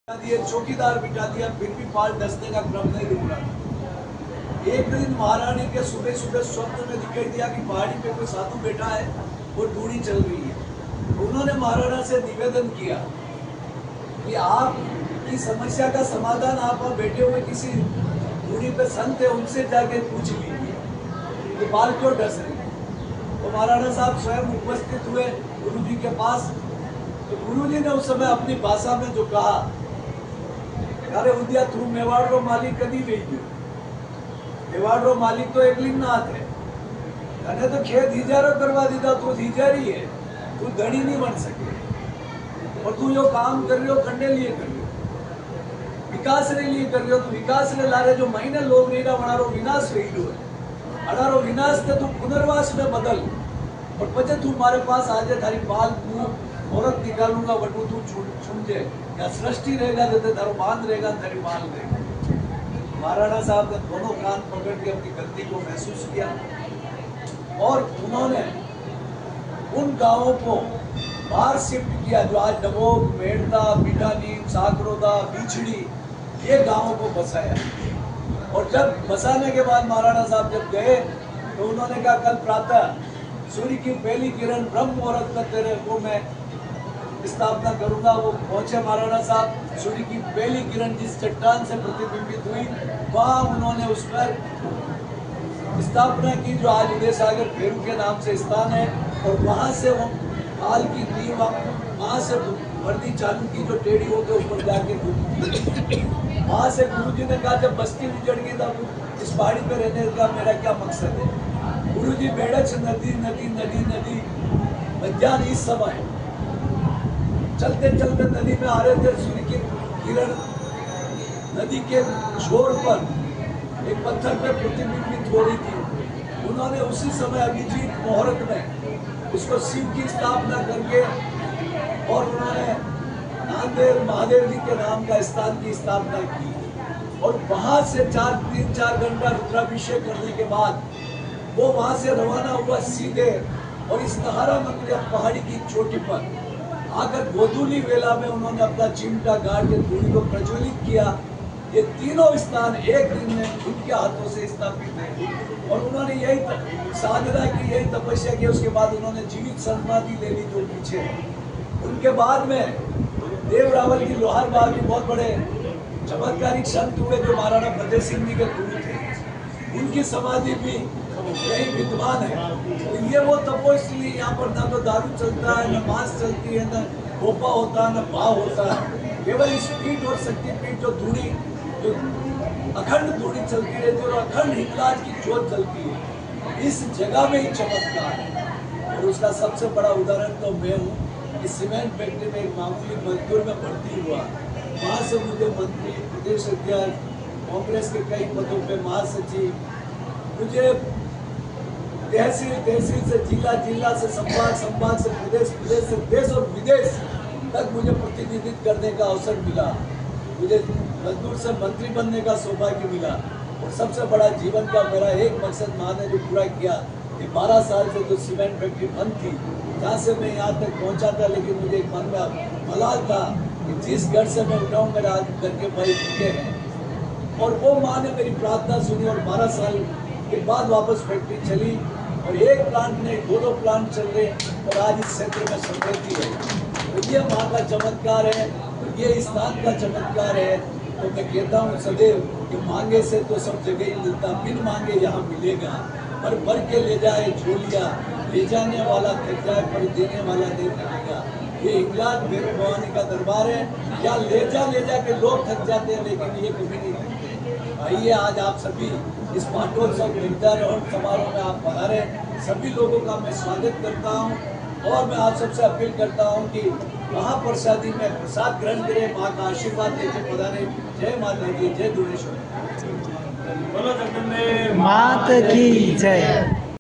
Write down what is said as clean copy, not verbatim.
चौकीदार बिठा दिया, फिर भी पाल डसने का क्रम नहीं रुक रहा। एक दिन महारानी के सुबह सुबह स्वप्न में दिखाई दिया कि पहाड़ी पे कोई साधु बैठा है और धूनी चल रही है। उन्होंने महाराणा से निवेदन किया कि आपकी समस्या का समाधान आप वहाँ बैठे हुए किसी धूनी पे संत है, उनसे जाके पूछ लीजिए कि बाल क्यों डस रही है। तो महाराणा साहब स्वयं उपस्थित हुए गुरु जी के पास। तो गुरु जी ने उस समय अपनी भाषा में जो कहा, अरे उद्या तू मेवाड़ रो मालिक कदी नहीं गयो, मेवाड़ रो मालिक तो एक लिंगनाथ है, तने तो खेत हिजारो करवा दीदा, तू हिजारी है, तू धनी नहीं बन सके। और तू जो काम कर रही हो कंडे लिए कर रही हो, विकास रे लिए कर रही हो, तू विकास रे ला रहे जो महीने लोग नहीं रहा वनारो विनाश रही लो है, अनारो विनाश ते तू पुनर्वास में बदल और पचे तू हमारे पास आ जाए, थारी बाल मुंह औरत निकालूंगा बटू तू समझे, या सृष्टि रहेगा तो तेरा बांध रहेगा, तेरी बाल रहेगा। महाराणा साहब ने दोनों कान पकड़ के अपनी गलती को महसूस किया और उन्होंने उन गांवों को बाहर शिफ्ट किया जो आज डबोक, मेड़ता, बीटानी, साकरोदा, बिछड़ी, ये गांवों को बसाया। और जब बसाने के बाद महाराणा साहब जब गए तो उन्होंने कहा कल प्रातः सूर्य की पहली किरण ब्रह्म मुहूर्त का तेरे को मैं स्थापना करूंगा। वो पहुंचे महाराणा साहब, सूर्य की पहली किरण जिस चट्टान से प्रतिबिंबित हुई वहां उन्होंने उस पर स्थापना की जो आज उदय सागर फेरू के नाम से स्थान है। और वहां से वो हाल की नींव वहां से वर्दी चालू की जो टेढ़ी होकर ऊपर जाके वहां से गुरु जी ने कहा जब बस्ती उजड़ गई तब इस पहाड़ी पे रहने का मेरा क्या मकसद है। गुरु जी बेड़च नदी नदी नदी नदी मध्यान इस समय चलते चलते नदी में आ रहे थे, सूर्य की किरण नदी के छोर पर एक पत्थर पे प्रतिबिंबित हो रही थी। उन्होंने उसी समय अभिजीत मुहूर्त में उसको शिव की स्थापना करके और उन्होंने नांदेड़ महादेव जी के नाम का स्थान की स्थापना की। और वहां से 3-4 घंटा रुद्राभिषेक करने के बाद वो वहां से रवाना हुआ सीधे और इस नहारा मंदिर पहाड़ी की चोटी पर आकर गोधूली वेला में उन्होंने अपना चिमटा गाड़ के धूनी को प्रज्वलित किया। ये तीनों स्थान एक दिन में उनके हाथों से स्थापित है और उन्होंने यही साधना की, यही तपस्या की। उसके बाद उन्होंने जीवित समाधि ले ली जो पीछे। उनके बाद में देव रावल की लोहार बाग के बहुत बड़े चमत्कारिक संत हुए जो महाराणा फतेह सिंह जी के गुरु थे, उनकी समाधि भी यही विद्वान है। तो ये वो तपो इसलिए यहाँ पर ना तो दारू चलता है, न मांस चलती है, न गोपा होता है, न भाव होता है। केवल इस पीठ और शक्तिपीठ जो धूनी जो अखंड धूनी चलती रहती है और अखंड हिंगलाज की जोत चलती है, इस जगह में ही चमत्कार है। और उसका सबसे बड़ा उदाहरण तो मैं हूँ। इस सीमेंट फैक्ट्री में एक मामूली मजदूर में भर्ती हुआ, वहाँ से मुझे मंत्री, प्रदेश अध्यक्ष, कांग्रेस के कई पदों पे महासचिव, मुझे तहसील से जिला से संभाग से प्रदेश से देश और विदेश तक मुझे प्रतिनिधित्व करने का अवसर मिला। मुझे मजदूर से मंत्री बनने का सौभाग्य मिला। और सबसे बड़ा जीवन का मेरा एक मकसद मां ने जो पूरा किया कि 12 साल से जो सीमेंट फैक्ट्री बंद थी, जहाँ से मैं यहाँ तक पहुँचा था, लेकिन मुझे एक मन में मलाल था कि जिस घर से मैं उठाऊँ मेरा आज घर के भाई भूखे हैं। और वो माँ ने मेरी प्रार्थना सुनी और 12 साल के बाद वापस फैक्ट्री चली और एक प्लांट नहीं 2 प्लांट चल रहे और आज इस क्षेत्र में समृद्धि है। तो ये माँ का चमत्कार है, तो ये स्थान का चमत्कार है। तो मैं कहता हूँ सदैव कि मांगे से तो सब जगह ही मिलता, बिन मांगे यहाँ मिलेगा। पर भर के ले जाए झोलिया, ले जाने वाला थक जाए पर देने वाला नहीं थकेगा। ये हिंगलाज भैरव भवानी का दरबार है, यहाँ ले जा के लोग थक जाते हैं लेकिन ये कभी नहीं थकते। आइए आज आप सभी इस पाठोत्सव गिरजारोहण समारोह में आप पधारे, सभी लोगों का मैं स्वागत करता हूं। और मैं आप सबसे अपील करता हूं कि महाप्रसादी में प्रसाद ग्रहण करें, माँ का आशीर्वाद लेके पधारे। जय माता दी, जय दुर्गेश्वरी। माता की जय।